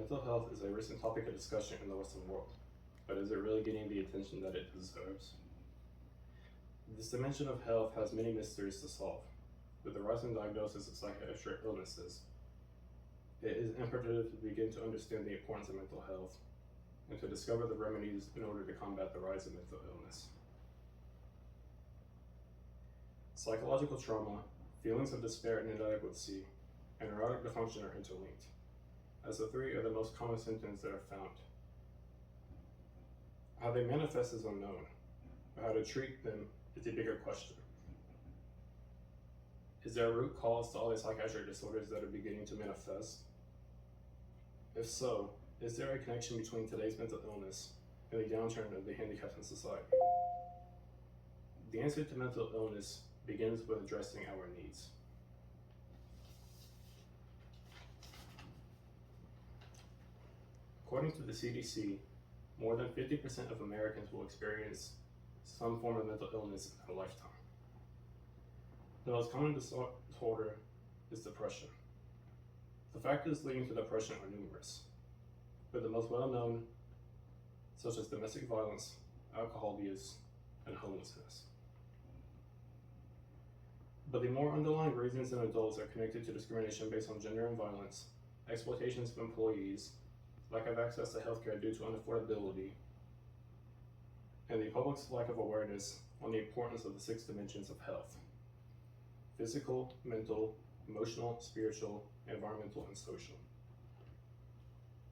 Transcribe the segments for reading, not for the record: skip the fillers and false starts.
Mental health is a recent topic of discussion in the Western world, but is it really getting the attention that it deserves? This dimension of health has many mysteries to solve. With the rising diagnosis of psychiatric illnesses, it is imperative to begin to understand the importance of mental health and to discover the remedies in order to combat the rise of mental illness. Psychological trauma, feelings of despair and inadequacy, and neurotic dysfunction are interlinked, as the three are the most common symptoms that are found. How they manifest is unknown, but how to treat them is a bigger question. Is there a root cause to all the psychiatric disorders that are beginning to manifest? If so, is there a connection between today's mental illness and the downturn of the handicapped in society? The answer to mental illness begins with addressing our needs. According to the CDC, more than 50% of Americans will experience some form of mental illness in their lifetime. The most common disorder is depression. The factors leading to depression are numerous, but the most well-known, such as domestic violence, alcohol use, and homelessness. But the more underlying reasons in adults are connected to discrimination based on gender and violence, exploitations of employees, lack of access to healthcare due to unaffordability, and the public's lack of awareness on the importance of the 6 dimensions of health: physical, mental, emotional, spiritual, environmental, and social.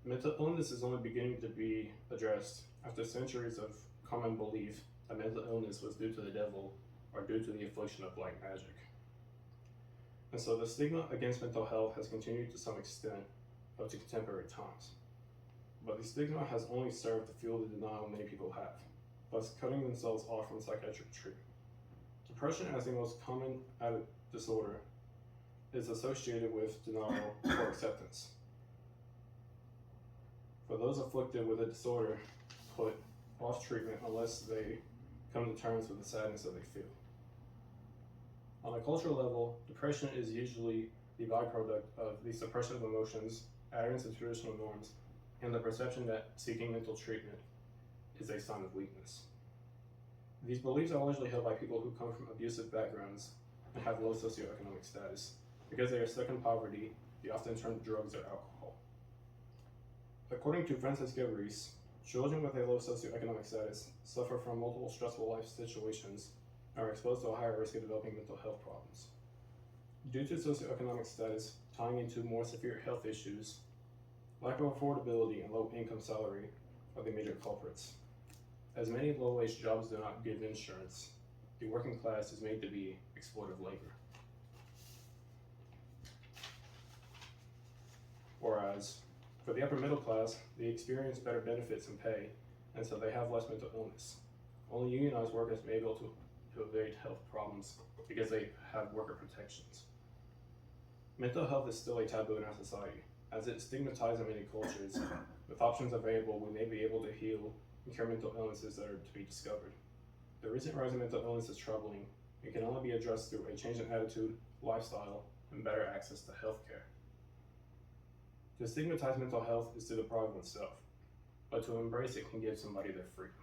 Mental illness is only beginning to be addressed after centuries of common belief that mental illness was due to the devil or due to the affliction of black magic. And so the stigma against mental health has continued to some extent up to contemporary times. But the stigma has only served to fuel the denial many people have, thus cutting themselves off from psychiatric treatment. Depression, as the most common disorder, is associated with denial or acceptance. For those afflicted with a disorder, put off treatment unless they come to terms with the sadness that they feel. On a cultural level, depression is usually the byproduct of the suppression of emotions, adherence to traditional norms, and the perception that seeking mental treatment is a sign of weakness. These beliefs are largely held by people who come from abusive backgrounds and have low socioeconomic status. Because they are stuck in poverty, they often turn to drugs or alcohol. According to Francisca Reese, children with a low socioeconomic status suffer from multiple stressful life situations and are exposed to a higher risk of developing mental health problems. Due to socioeconomic status tying into more severe health issues, lack of affordability and low income salary are the major culprits. As many low-wage jobs do not give insurance, the working class is made to be exploitive labor. Whereas, for the upper middle class, they experience better benefits and pay, and so they have less mental illness. Only unionized workers may be able to evade health problems because they have worker protections. Mental health is still a taboo in our society, as it's stigmatized in many cultures. With options available, we may be able to heal and cure mental illnesses that are to be discovered. The recent rise in mental illness is troubling and can only be addressed through a change in attitude, lifestyle, and better access to healthcare. To stigmatize mental health is to deprive oneself, but to embrace it can give somebody their freedom.